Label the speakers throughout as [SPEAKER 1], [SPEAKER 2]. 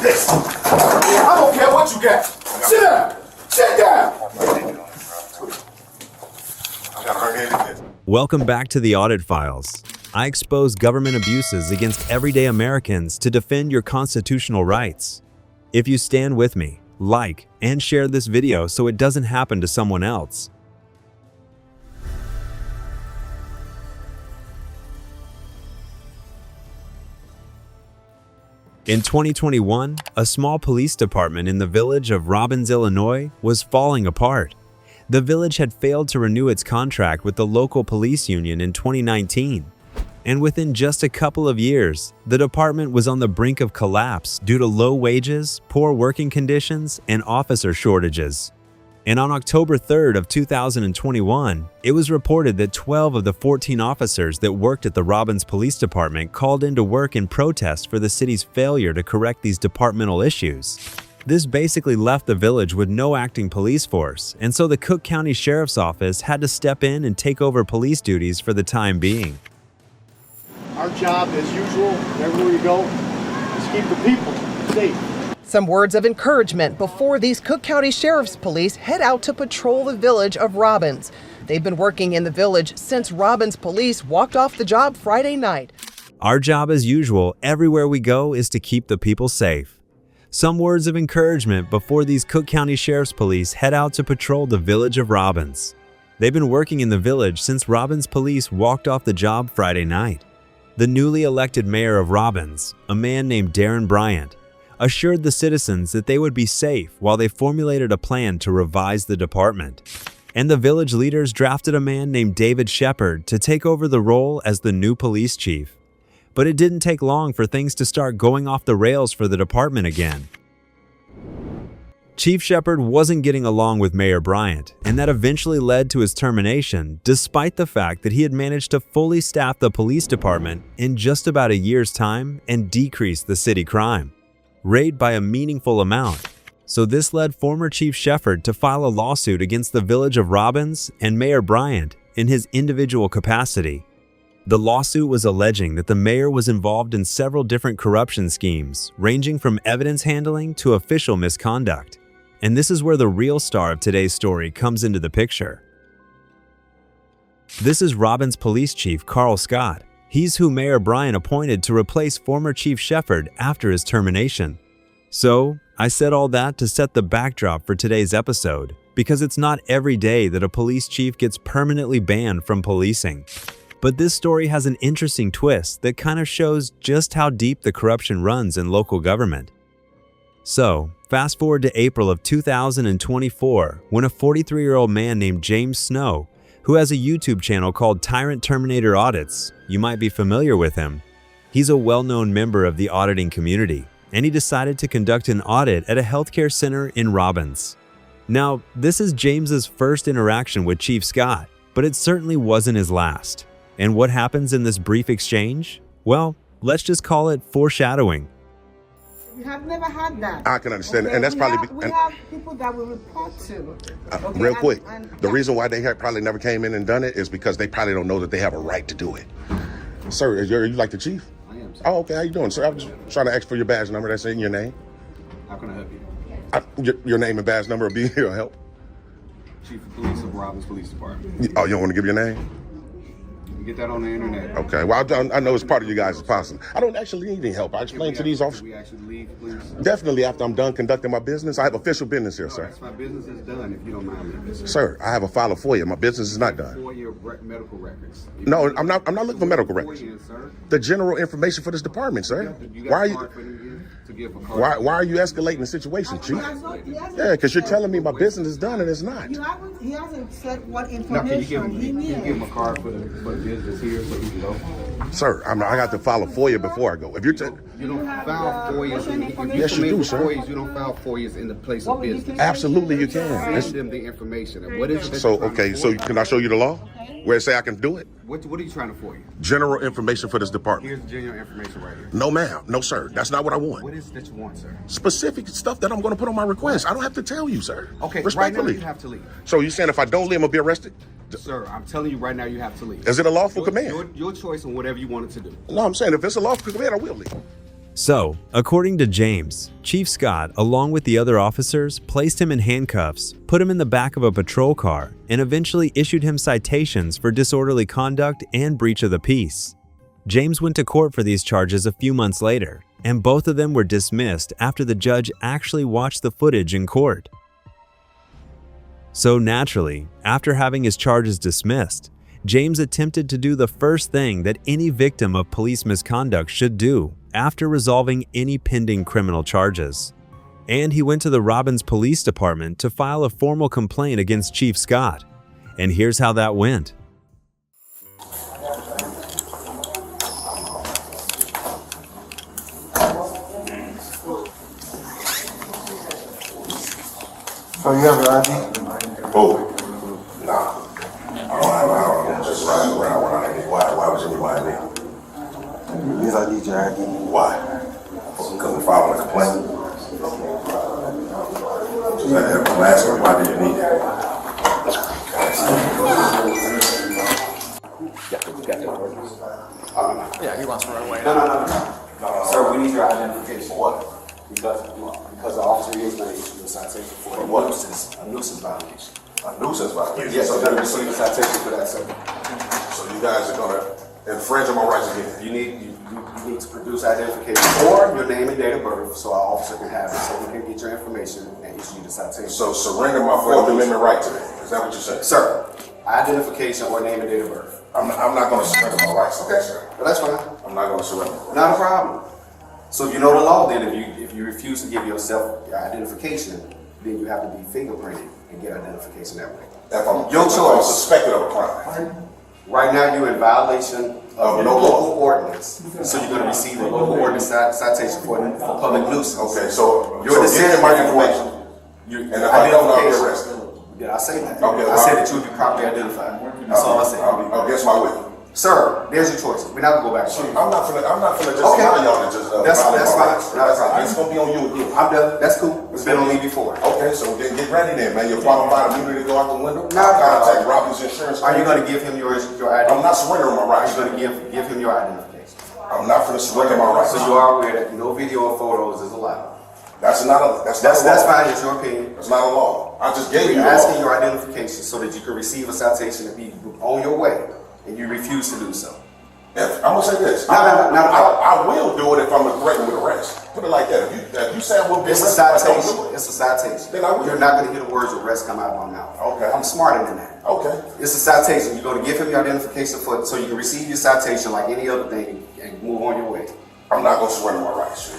[SPEAKER 1] this. I don't care what you got. Sit down. Sit down.
[SPEAKER 2] Welcome back to the Audit Files. I expose government abuses against everyday Americans to defend your constitutional rights. If you stand with me, like and share this video so it doesn't happen to someone else. In 2021, a small police department in the village of Robbins, Illinois, was falling apart. The village had failed to renew its contract with the local police union in 2019. And within just a couple of years, the department was on the brink of collapse due to low wages, poor working conditions, and officer shortages. And on October 3rd of 2021, it was reported that 12 of the 14 officers that worked at the Robbins Police Department called into work in protest for the city's failure to correct these departmental issues. This basically left the village with no acting police force, and so the Cook County Sheriff's Office had to step in and take over police duties for the time being.
[SPEAKER 3] Our job, as usual, everywhere you go, is keep the people safe.
[SPEAKER 4] Some words of encouragement before these Cook County Sheriff's Police head out to patrol the village of Robbins. They've been working in the village since Robbins Police walked off the job Friday night.
[SPEAKER 2] Our job, as usual, everywhere we go is to keep the people safe. Some words of encouragement before these Cook County Sheriff's Police head out to patrol the village of Robbins. They've been working in the village since Robbins Police walked off the job Friday night. The newly elected mayor of Robbins, a man named Tyrant Bryant, assured the citizens that they would be safe while they formulated a plan to revise the department. And the village leaders drafted a man named David Shepard to take over the role as the new police chief. But it didn't take long for things to start going off the rails for the department again. Chief Shepard wasn't getting along with Mayor Bryant, and that eventually led to his termination, despite the fact that he had managed to fully staff the police department in just about a year's time and decrease the city crime rate by a meaningful amount. So this led former Chief Shepard to file a lawsuit against the village of Robbins and Mayor Bryant in his individual capacity. The lawsuit was alleging that the mayor was involved in several different corruption schemes, ranging from evidence handling to official misconduct. And this is where the real star of today's story comes into the picture. This is Robbins Police Chief Carl Scott. He's who Mayor Bryant appointed to replace former Chief Shepard after his termination. So, I said all that to set the backdrop for today's episode, because it's not every day that a police chief gets permanently banned from policing. But this story has an interesting twist that kind of shows just how deep the corruption runs in local government. So, fast forward to April of 2024, when a 43-year-old man named James Snow, who has a YouTube channel called Tyrant Terminator Audits, you might be familiar with him. He's a well-known member of the auditing community, and he decided to conduct an audit at a healthcare center in Robbins. Now, this is James's first interaction with Chief Scott, but it certainly wasn't his last. And what happens in this brief exchange? Well, let's just call it foreshadowing.
[SPEAKER 5] We have never had that.
[SPEAKER 6] I can understand,
[SPEAKER 5] okay?
[SPEAKER 6] and that's probably...
[SPEAKER 5] We have people that we report to. Okay?
[SPEAKER 6] Real quick, the reason why they probably never came in and done it is because they probably don't know that they have a right to do it. Sir, are you like the chief?
[SPEAKER 7] I am, sir.
[SPEAKER 6] Oh, okay. How you doing, sir? I'm just trying to ask for your badge number. That's in your name.
[SPEAKER 7] How can I help you?
[SPEAKER 6] Your name and badge number will be here. Help.
[SPEAKER 7] Chief of Police of Robbins Police Department.
[SPEAKER 6] Oh, you don't want to give your name?
[SPEAKER 7] You get that on the internet.
[SPEAKER 6] Okay. Well, I know it's part of you guys' policy. I don't actually need any help. I explained to these officers.
[SPEAKER 7] Can we actually leave, please?
[SPEAKER 6] Definitely after I'm done conducting my business. I have official business here, sir.
[SPEAKER 7] Yes, my business is done, if you don't mind me, business.
[SPEAKER 6] Sir, I have a file for you. My business is not done.
[SPEAKER 7] For your medical records.
[SPEAKER 6] No, I'm not looking for medical records.
[SPEAKER 7] Sir.
[SPEAKER 6] The general information for this department, sir.
[SPEAKER 7] You
[SPEAKER 6] Why are
[SPEAKER 7] got
[SPEAKER 6] you...
[SPEAKER 7] to give a card.
[SPEAKER 6] Why are you escalating the situation, Chief? Yeah, because you're telling me my business is done and it's not.
[SPEAKER 5] He hasn't said what
[SPEAKER 7] Now, can you give
[SPEAKER 5] information he needs.
[SPEAKER 7] him a card for the business here so he can go?
[SPEAKER 6] Sir, I got to file a FOIA before I go. If you're...
[SPEAKER 7] You don't file FOIAs.
[SPEAKER 6] Yes, you do, sir.
[SPEAKER 7] FOIAs, you don't file FOIAs in the place of business.
[SPEAKER 6] Absolutely, you can.
[SPEAKER 7] Send them the information. And what is it?
[SPEAKER 6] So, okay, so can I show you the law? Where it say I can do it?
[SPEAKER 7] What are you trying to FOIA?
[SPEAKER 6] General information for this department.
[SPEAKER 7] Here's general information right here.
[SPEAKER 6] No, ma'am. No, sir. That's not what I want.
[SPEAKER 7] What is it that you want, sir?
[SPEAKER 6] Specific stuff that I'm going to put on my request. I don't have to tell you, sir.
[SPEAKER 7] Okay, right now
[SPEAKER 6] respectfully.
[SPEAKER 7] you have to leave.
[SPEAKER 6] So you saying if I don't leave, I'm going to be arrested?
[SPEAKER 7] Sir, I'm telling you right now you have to leave.
[SPEAKER 6] Is it a lawful command?
[SPEAKER 7] Your choice on whatever you wanted to do.
[SPEAKER 6] No, I'm saying if it's a lawful command, I will leave.
[SPEAKER 2] So, according to James, Chief Scott, along with the other officers, placed him in handcuffs, put him in the back of a patrol car, and eventually issued him citations for disorderly conduct and breach of the peace. James went to court for these charges a few months later, and both of them were dismissed after the judge actually watched the footage in court. So naturally, after having his charges dismissed, James attempted to do the first thing that any victim of police misconduct should do after resolving any pending criminal charges. And he went to the Robbins Police Department to file a formal complaint against Chief Scott. And here's how that went.
[SPEAKER 1] So you have your ID?
[SPEAKER 6] Oh, nah. I don't just riding around with ID. Why would you need my ID?
[SPEAKER 1] Yes, I need your ID.
[SPEAKER 6] Why? Because I'm filing a complaint. I'm asking, why do you need it?
[SPEAKER 8] Yeah, he wants to run away.
[SPEAKER 7] No. Sir, we need your identification.
[SPEAKER 6] For what?
[SPEAKER 7] Because the officer is going to issue a citation for a nuisance violation.
[SPEAKER 6] A nuisance violation?
[SPEAKER 7] Yes, so you're going to receive a citation for that, sir.
[SPEAKER 6] So you guys are gonna infringe on my rights again?
[SPEAKER 7] You need to produce identification or your name and date of birth so our officer can have it, so we can get your information and issue you the citation.
[SPEAKER 6] So surrender my Fourth Amendment right to me. Is that what you're saying?
[SPEAKER 7] Sir, identification or name and date of birth.
[SPEAKER 6] I'm not gonna surrender my rights.
[SPEAKER 7] Okay, sir. Well, that's fine.
[SPEAKER 6] I'm not gonna surrender.
[SPEAKER 7] Not a problem. So if you know the law, then if you refuse to give yourself your identification, then you have to be fingerprinted and get identification that way.
[SPEAKER 6] If I'm
[SPEAKER 7] Your choice.
[SPEAKER 6] suspected of a crime.
[SPEAKER 7] Right now, you're in violation of
[SPEAKER 6] no
[SPEAKER 7] local ordinance, so you're going to receive a local ordinance citation for public nuisance.
[SPEAKER 6] Okay, so
[SPEAKER 7] Your
[SPEAKER 6] give me my information.
[SPEAKER 7] And
[SPEAKER 6] if I don't, I'll be arrested.
[SPEAKER 7] Did I say that?
[SPEAKER 6] Okay,
[SPEAKER 7] I said that you'll be properly identified. That's all I said.
[SPEAKER 6] I'll guess my way.
[SPEAKER 7] Sir, there's your choice. We're not gonna go back.
[SPEAKER 6] I'm not finna just
[SPEAKER 7] Okay.
[SPEAKER 6] allow y'all to just
[SPEAKER 7] That's
[SPEAKER 6] violate my
[SPEAKER 7] fine.
[SPEAKER 6] rights.
[SPEAKER 7] That's fine.
[SPEAKER 6] It's gonna be on you again.
[SPEAKER 7] I'm done. That's cool. It's been on me before.
[SPEAKER 6] Okay, so then get ready then, man. Your qualified immunity go out the window.
[SPEAKER 7] Not
[SPEAKER 6] Contact Robbins Insurance.
[SPEAKER 7] Are you going to give him your identity?
[SPEAKER 6] I'm not surrendering my
[SPEAKER 7] Are
[SPEAKER 6] rights.
[SPEAKER 7] you going to give him your identification?
[SPEAKER 6] I'm not finna surrender my rights.
[SPEAKER 7] So you are aware that no video or photos is allowed.
[SPEAKER 6] That's not a
[SPEAKER 7] That's
[SPEAKER 6] law.
[SPEAKER 7] fine. It's your opinion.
[SPEAKER 6] That's not a law. I just gave you
[SPEAKER 7] We're
[SPEAKER 6] a
[SPEAKER 7] asking
[SPEAKER 6] law.
[SPEAKER 7] your identification so that you can receive a citation and be on your way, and you refuse to do so.
[SPEAKER 6] I'm gonna say this.
[SPEAKER 7] No.
[SPEAKER 6] I will do it if I'm threatened with arrest. Put it like that. If you say I will be
[SPEAKER 7] It's a
[SPEAKER 6] arrested, I don't
[SPEAKER 7] citation.
[SPEAKER 6] do it.
[SPEAKER 7] It's a citation.
[SPEAKER 6] Then I will.
[SPEAKER 7] You're not going to hear the words arrest come out of my mouth.
[SPEAKER 6] Okay.
[SPEAKER 7] I'm smarter than that.
[SPEAKER 6] Okay.
[SPEAKER 7] It's a citation. You're going to give him your identification so you can receive your citation like any other thing and move on your way.
[SPEAKER 6] I'm not gonna surrender my rights.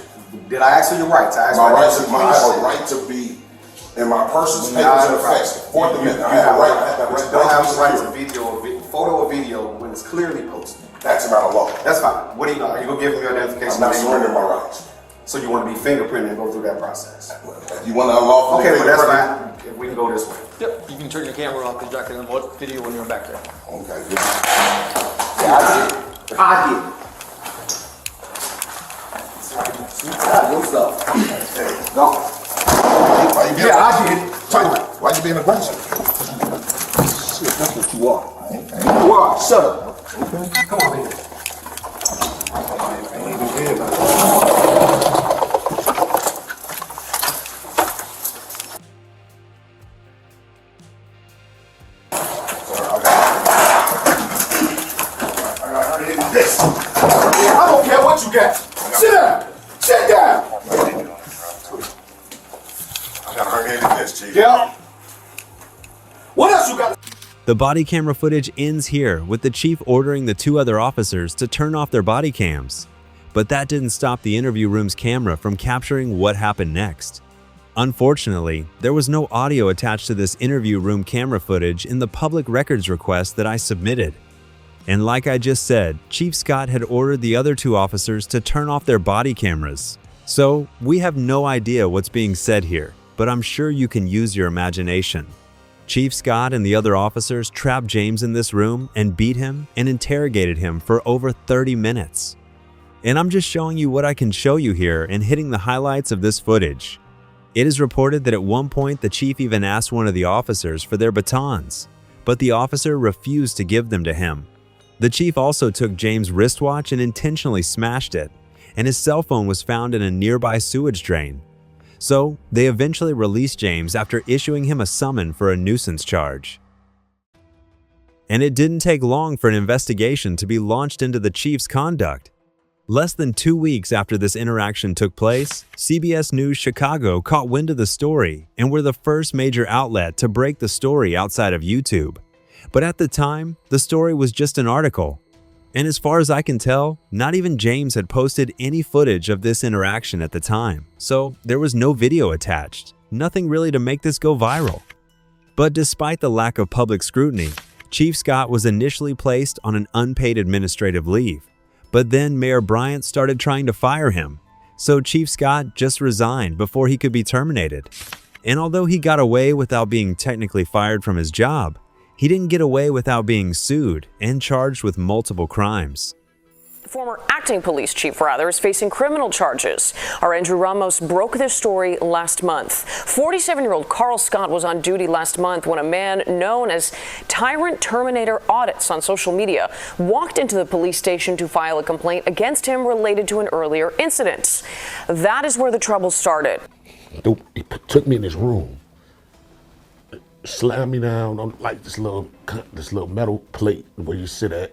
[SPEAKER 7] Did I ask for your rights? I asked
[SPEAKER 6] My
[SPEAKER 7] for
[SPEAKER 6] rights. I have a
[SPEAKER 7] identification.
[SPEAKER 6] right to be in my person's
[SPEAKER 7] Not
[SPEAKER 6] papers in
[SPEAKER 7] a right.
[SPEAKER 6] effect. Fourth Amendment. I
[SPEAKER 7] You
[SPEAKER 6] have a right.
[SPEAKER 7] but you don't have the right to
[SPEAKER 6] secure.
[SPEAKER 7] photo or video when it's clearly posted.
[SPEAKER 6] That's not a law.
[SPEAKER 7] That's fine. What are you going to do? Are you going to give him your identification?
[SPEAKER 6] I'm not surrendering my rights.
[SPEAKER 7] So you want to be fingerprinted and go through that process?
[SPEAKER 6] If you want to unlawfully
[SPEAKER 7] Okay, but that's
[SPEAKER 6] fingerprint-
[SPEAKER 7] fine. If we can go this way.
[SPEAKER 8] Yep, you can turn your camera off exactly on what video when you're back there.
[SPEAKER 6] Okay, good.
[SPEAKER 7] Yeah, I did. What's up? Go.
[SPEAKER 6] Why you being
[SPEAKER 7] I did.
[SPEAKER 6] Why you being aggressive?
[SPEAKER 7] Shit, that's what you are. You are. Shut up. Come on, man.
[SPEAKER 1] I don't care what you got. Sit down. Sit down.
[SPEAKER 6] I got hard-headed this, Chief.
[SPEAKER 1] Yeah. What else you got?
[SPEAKER 2] The body camera footage ends here with the chief ordering the two other officers to turn off their body cams. But that didn't stop the interview room's camera from capturing what happened next. Unfortunately, there was no audio attached to this interview room camera footage in the public records request that I submitted. And like I just said, Chief Scott had ordered the other two officers to turn off their body cameras. So we have no idea what's being said here, but I'm sure you can use your imagination. Chief Scott and the other officers trapped James in this room and beat him and interrogated him for over 30 minutes. And I'm just showing you what I can show you here and hitting the highlights of this footage. It is reported that at one point the chief even asked one of the officers for their batons, but the officer refused to give them to him. The chief also took James' wristwatch and intentionally smashed it, and his cell phone was found in a nearby sewage drain. So, they eventually released James after issuing him a summons for a nuisance charge. And it didn't take long for an investigation to be launched into the chief's conduct. Less than 2 weeks after this interaction took place, CBS News Chicago caught wind of the story and were the first major outlet to break the story outside of YouTube. But at the time, the story was just an article. And as far as I can tell, not even James had posted any footage of this interaction at the time, so there was no video attached, nothing really to make this go viral. But despite the lack of public scrutiny, Chief Scott was initially placed on an unpaid administrative leave. But then Mayor Bryant started trying to fire him, so Chief Scott just resigned before he could be terminated. And although he got away without being technically fired from his job, he didn't get away without being sued and charged with multiple crimes.
[SPEAKER 9] The former acting police chief, is facing criminal charges. Our Andrew Ramos broke this story last month. 47-year-old Carl Scott was on duty last month when a man known as Tyrant Terminator Audits on social media walked into the police station to file a complaint against him related to an earlier incident. That is where the trouble started.
[SPEAKER 10] He took me in his room, slammed me down on like this little metal plate where you sit at.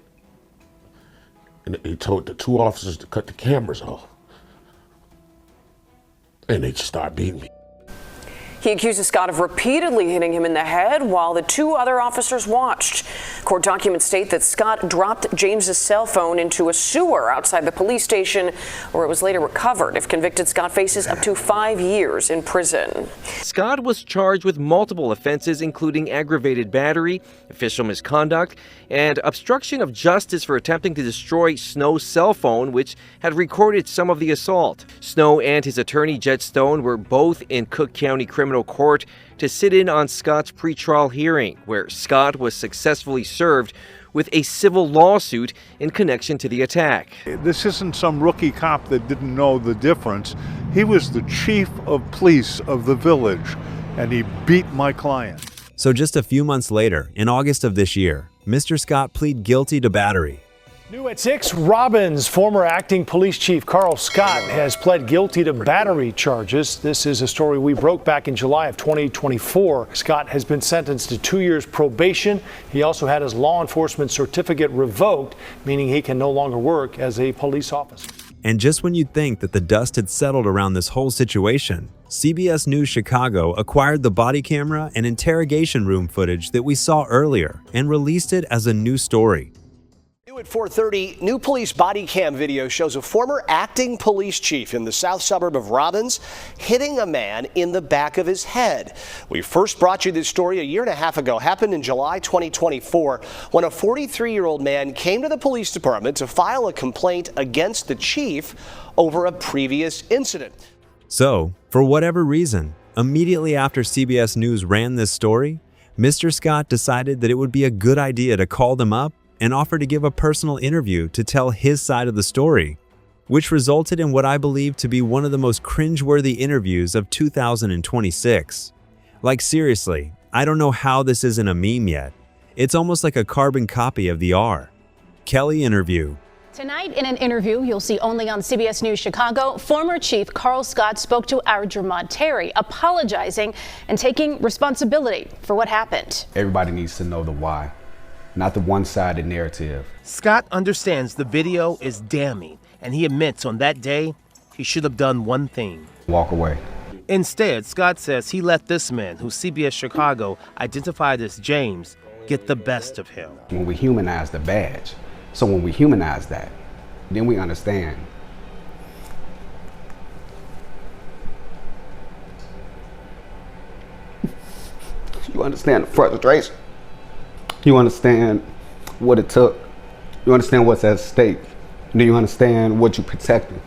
[SPEAKER 10] And he told the two officers to cut the cameras off. And they just started beating me.
[SPEAKER 9] He accuses Scott of repeatedly hitting him in the head while the two other officers watched. Court documents state that Scott dropped James's cell phone into a sewer outside the police station, where it was later recovered. If convicted, Scott faces up to 5 years in prison.
[SPEAKER 11] Scott was charged with multiple offenses, including aggravated battery, official misconduct, and obstruction of justice for attempting to destroy Snow's cell phone, which had recorded some of the assault. Snow and his attorney, Jed Stone, were both in Cook County Criminal Court to sit in on Scott's pretrial hearing, where Scott was successfully served with a civil lawsuit in connection to the attack.
[SPEAKER 3] This isn't some rookie cop that didn't know the difference. He was the chief of police of the village, and he beat my client.
[SPEAKER 2] So just a few months later, in August of this year, Mr. Scott pleaded guilty to battery.
[SPEAKER 12] New at 6, Robbins former acting police chief Carl Scott has pled guilty to battery charges. This is a story we broke back in July of 2024. Scott has been sentenced to 2 years probation. He also had his law enforcement certificate revoked, meaning he can no longer work as a police officer.
[SPEAKER 2] And just when you'd think that the dust had settled around this whole situation, CBS News Chicago acquired the body camera and interrogation room footage that we saw earlier and released it as a new story.
[SPEAKER 13] At 4:30, new police body cam video shows a former acting police chief in the south suburb of Robbins hitting a man in the back of his head. We first brought you this story a year and a half ago. Happened in July 2024 when a 43-year-old man came to the police department to file a complaint against the chief over a previous incident.
[SPEAKER 2] So, for whatever reason, immediately after CBS News ran this story, Mr. Scott decided that it would be a good idea to call them up and offer to give a personal interview to tell his side of the story, which resulted in what I believe to be one of the most cringeworthy interviews of 2026. Like seriously, I don't know how this isn't a meme yet. It's almost like a carbon copy of the R. Kelly interview.
[SPEAKER 14] Tonight in an interview you'll see only on CBS News Chicago, former Chief Carl Scott spoke to our Jermod Terry, apologizing and taking responsibility for what happened.
[SPEAKER 15] Everybody needs to know the why, not the one-sided narrative.
[SPEAKER 16] Scott understands the video is damning, and he admits on that day he should have done one thing.
[SPEAKER 15] Walk away.
[SPEAKER 16] Instead, Scott says he let this man, who CBS Chicago identified as James, get the best of him.
[SPEAKER 15] When we humanize the badge, so when we humanize that, then we understand. You understand the frustration. You understand what it took. You understand what's at stake. Then you understand what you're protecting.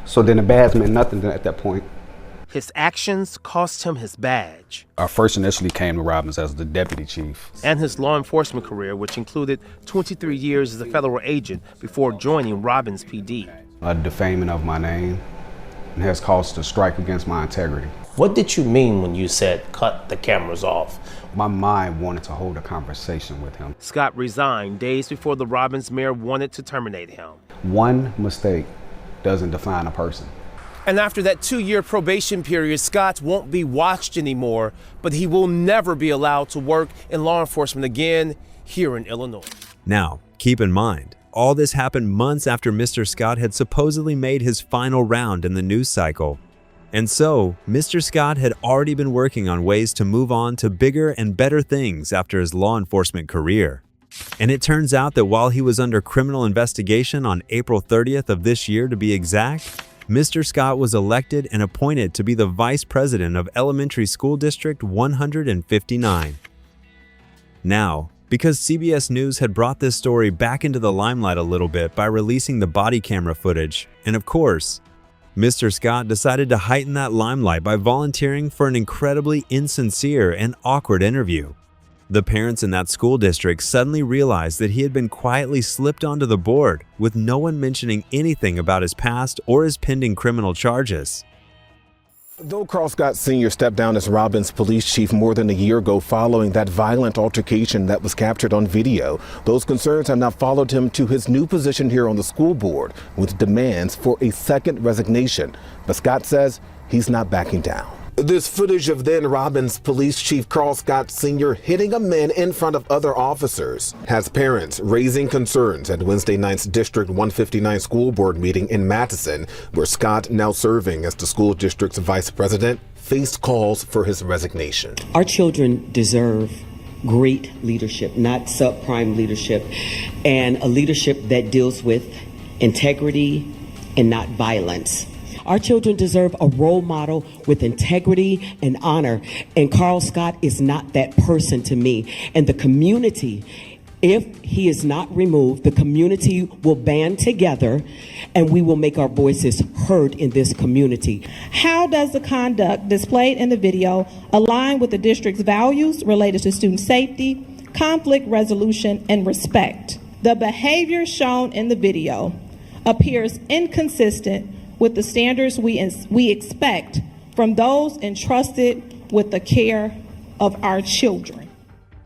[SPEAKER 15] So then the badge meant nothing at that point.
[SPEAKER 16] His actions cost him his badge.
[SPEAKER 15] I first initially came to Robbins as the deputy chief.
[SPEAKER 16] And his law enforcement career, which included 23 years as a federal agent before joining Robbins PD.
[SPEAKER 15] A defaming of my name has caused a strike against my integrity.
[SPEAKER 17] What did you mean when you said cut the cameras off?
[SPEAKER 15] My mind wanted to hold a conversation with him.
[SPEAKER 16] Scott resigned days before the Robbins mayor wanted to terminate him.
[SPEAKER 15] One mistake doesn't define a person.
[SPEAKER 16] And after that 2-year probation period, Scott won't be watched anymore, but he will never be allowed to work in law enforcement again here in Illinois.
[SPEAKER 2] Now, keep in mind, all this happened months after Mr. Scott had supposedly made his final round in the news cycle. And so, Mr. Scott had already been working on ways to move on to bigger and better things after his law enforcement career. And it turns out that while he was under criminal investigation on April 30th of this year to be exact, Mr. Scott was elected and appointed to be the vice president of Elementary School District 159. Now, because CBS News had brought this story back into the limelight a little bit by releasing the body camera footage, and of course, Mr. Scott decided to heighten that limelight by volunteering for an incredibly insincere and awkward interview. The parents in that school district suddenly realized that he had been quietly slipped onto the board, with no one mentioning anything about his past or his pending criminal charges.
[SPEAKER 18] Though Carl Scott Sr. stepped down as Robbins police chief more than a year ago following that violent altercation that was captured on video, those concerns have now followed him to his new position here on the school board with demands for a second resignation. But Scott says he's not backing down. This footage of then Robbins Police Chief Carl Scott Sr. hitting a man in front of other officers has parents raising concerns at Wednesday night's District 159 school board meeting in Madison, where Scott, now serving as the school district's vice president, faced calls for his resignation.
[SPEAKER 19] Our children deserve great leadership, not subprime leadership, and a leadership that deals with integrity and not violence. Our children deserve a role model with integrity and honor, and Carl Scott is not that person to me. And the community, if he is not removed, the community will band together and we will make our voices heard in this community.
[SPEAKER 20] How does the conduct displayed in the video align with the district's values related to student safety, conflict resolution, and respect? The behavior shown in the video appears inconsistent with the standards we expect from those entrusted with the care of our children.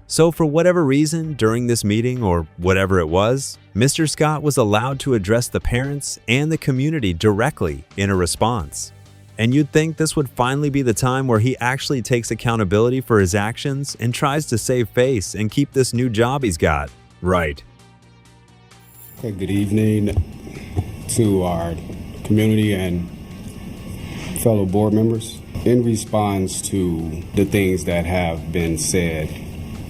[SPEAKER 2] So for whatever reason during this meeting, or whatever it was, Mr. Scott was allowed to address the parents and the community directly in a response. And you'd think this would finally be the time where he actually takes accountability for his actions and tries to save face and keep this new job he's got. Right.
[SPEAKER 21] Okay, good evening to our community and fellow board members. In response to the things that have been said,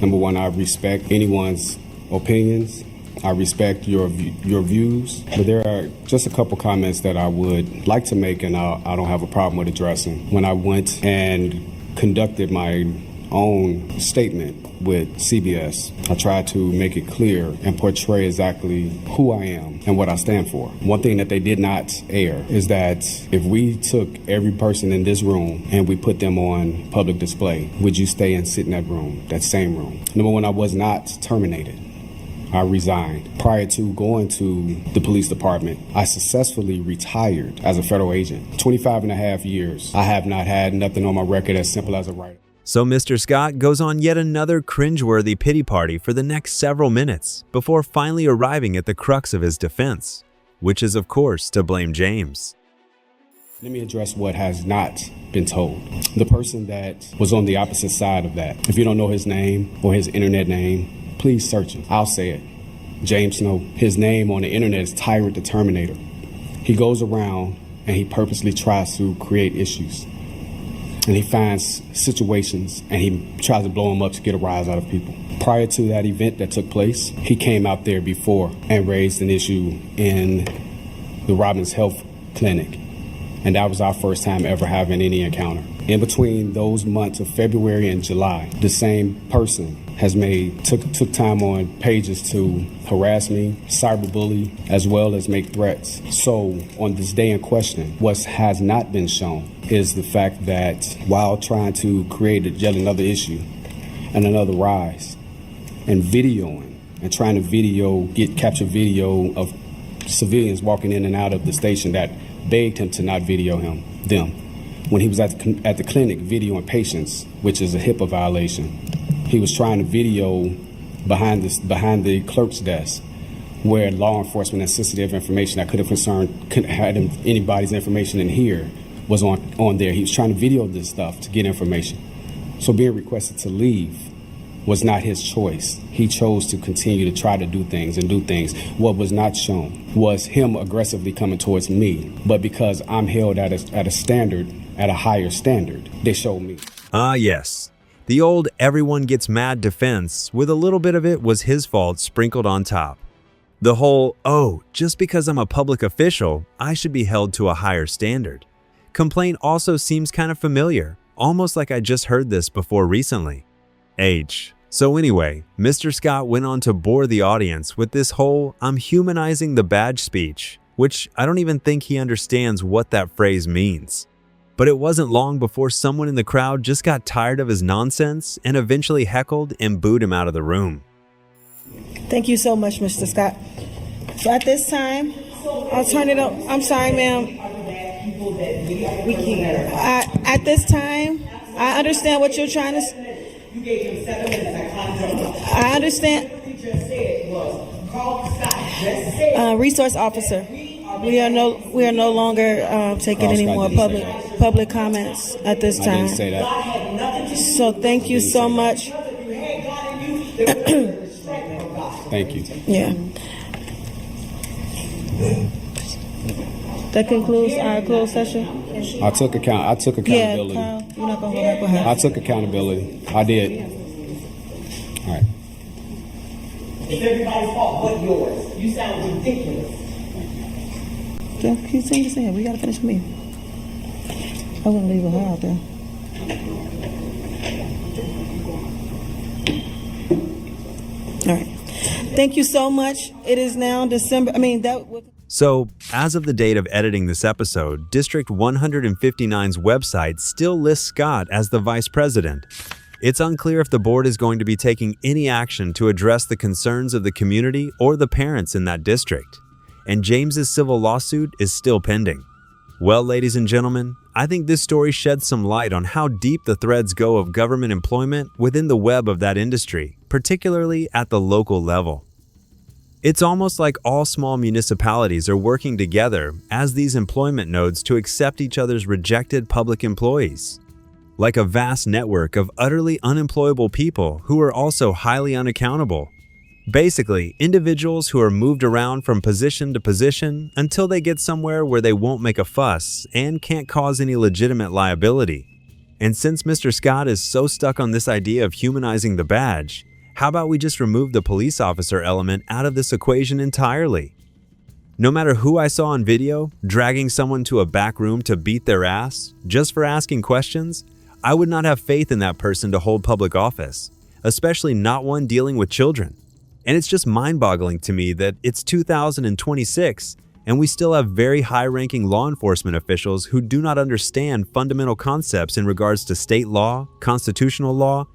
[SPEAKER 21] number one, I respect anyone's opinions. I respect your views, but there are just a couple comments that I would like to make, and I don't have a problem with addressing. When I went and conducted my own statement with CBS, I tried to make it clear and portray exactly who I am and what I stand for. One thing that they did not air is that if we took every person in this room and we put them on public display, would you stay and sit in that room, that same room? Number one, I was not terminated. I resigned. Prior to going to the police department, I successfully retired as a federal agent. 25 and a half years. I have not had nothing on my record as simple as a writer.
[SPEAKER 2] So Mr. Scott goes on yet another cringeworthy pity party for the next several minutes before finally arriving at the crux of his defense, which is of course to blame James.
[SPEAKER 21] Let me address what has not been told. The person that was on the opposite side of that, if you don't know his name or his internet name, please search it. I'll say it. James Snow. His name on the internet is Tyrant the Terminator. He goes around and he purposely tries to create issues. And he finds situations and he tries to blow them up to get a rise out of people. Prior to that event that took place, he came out there before and raised an issue in the Robbins Health Clinic. And that was our first time ever having any encounter. In between those months of February and July, the same person has took time on pages to harass me, cyberbully, as well as make threats. So on this day in question, what has not been shown is the fact that while trying to create yet another issue and another rise, and videoing and trying to capture video of civilians walking in and out of the station that begged him to not video them. When he was at the clinic videoing patients, which is a HIPAA violation, he was trying to video behind the clerk's desk where law enforcement and sensitive information that could have had anybody's information in here was on there. He was trying to video this stuff to get information. So being requested to leave was not his choice. He chose to continue to try to do things. What was not shown was him aggressively coming towards me. But because I'm held at a higher standard, they showed me.
[SPEAKER 2] Ah, yes. The old everyone gets mad defense, with a little bit of it was his fault sprinkled on top. The whole, oh, just because I'm a public official, I should be held to a higher standard complaint also seems kind of familiar, almost like I just heard this before recently. So anyway, Mr. Scott went on to bore the audience with this whole I'm humanizing the badge speech, which I don't even think he understands what that phrase means. But it wasn't long before someone in the crowd just got tired of his nonsense and eventually heckled and booed him out of the room.
[SPEAKER 4] Thank you so much, Mr. Scott. So at this time, I'll turn it up. I'm sorry, ma'am. At this time, I understand what you're trying to say. I understand. Resource officer, we are no longer taking any more public comments at this time.
[SPEAKER 21] I didn't say that.
[SPEAKER 4] So thank you so much.
[SPEAKER 21] Thank you.
[SPEAKER 4] Yeah. That concludes our closed session.
[SPEAKER 21] I took accountability.
[SPEAKER 4] Yeah, Carl, you're not gonna go back with her.
[SPEAKER 21] I took accountability. I did. All right.
[SPEAKER 22] It's everybody's fault but yours. You sound ridiculous.
[SPEAKER 4] Yeah, keep saying. We gotta finish the meeting. I wouldn't leave her out there. All right. Thank you so much. It is now December.
[SPEAKER 2] So, as of the date of editing this episode, District 159's website still lists Scott as the vice president. It's unclear if the board is going to be taking any action to address the concerns of the community or the parents in that district. And James's civil lawsuit is still pending. Well, ladies and gentlemen, I think this story sheds some light on how deep the threads go of government employment within the web of that industry, particularly at the local level. It's almost like all small municipalities are working together as these employment nodes to accept each other's rejected public employees. Like a vast network of utterly unemployable people who are also highly unaccountable. Basically, individuals who are moved around from position to position until they get somewhere where they won't make a fuss and can't cause any legitimate liability. And since Mr. Scott is so stuck on this idea of humanizing the badge, how about we just remove the police officer element out of this equation entirely? No matter who I saw on video, dragging someone to a back room to beat their ass just for asking questions, I would not have faith in that person to hold public office, especially not one dealing with children. And it's just mind-boggling to me that it's 2026 and we still have very high-ranking law enforcement officials who do not understand fundamental concepts in regards to state law, constitutional law,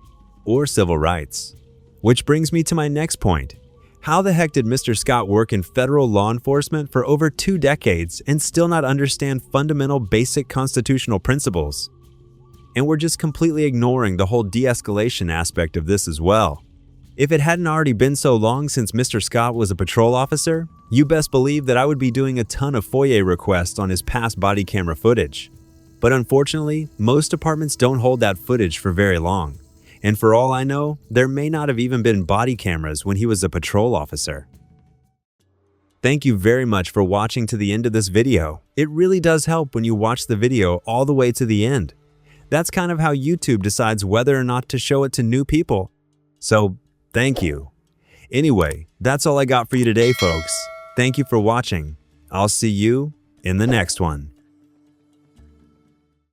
[SPEAKER 2] or civil rights. Which brings me to my next point. How the heck did Mr. Scott work in federal law enforcement for over 2 decades and still not understand fundamental basic constitutional principles? And we're just completely ignoring the whole de-escalation aspect of this as well. If it hadn't already been so long since Mr. Scott was a patrol officer, you best believe that I would be doing a ton of FOIA requests on his past body camera footage. But unfortunately, most departments don't hold that footage for very long. And for all I know, there may not have even been body cameras when he was a patrol officer. Thank you very much for watching to the end of this video. It really does help when you watch the video all the way to the end. That's kind of how YouTube decides whether or not to show it to new people. So, thank you. Anyway, that's all I got for you today, folks. Thank you for watching. I'll see you in the next one.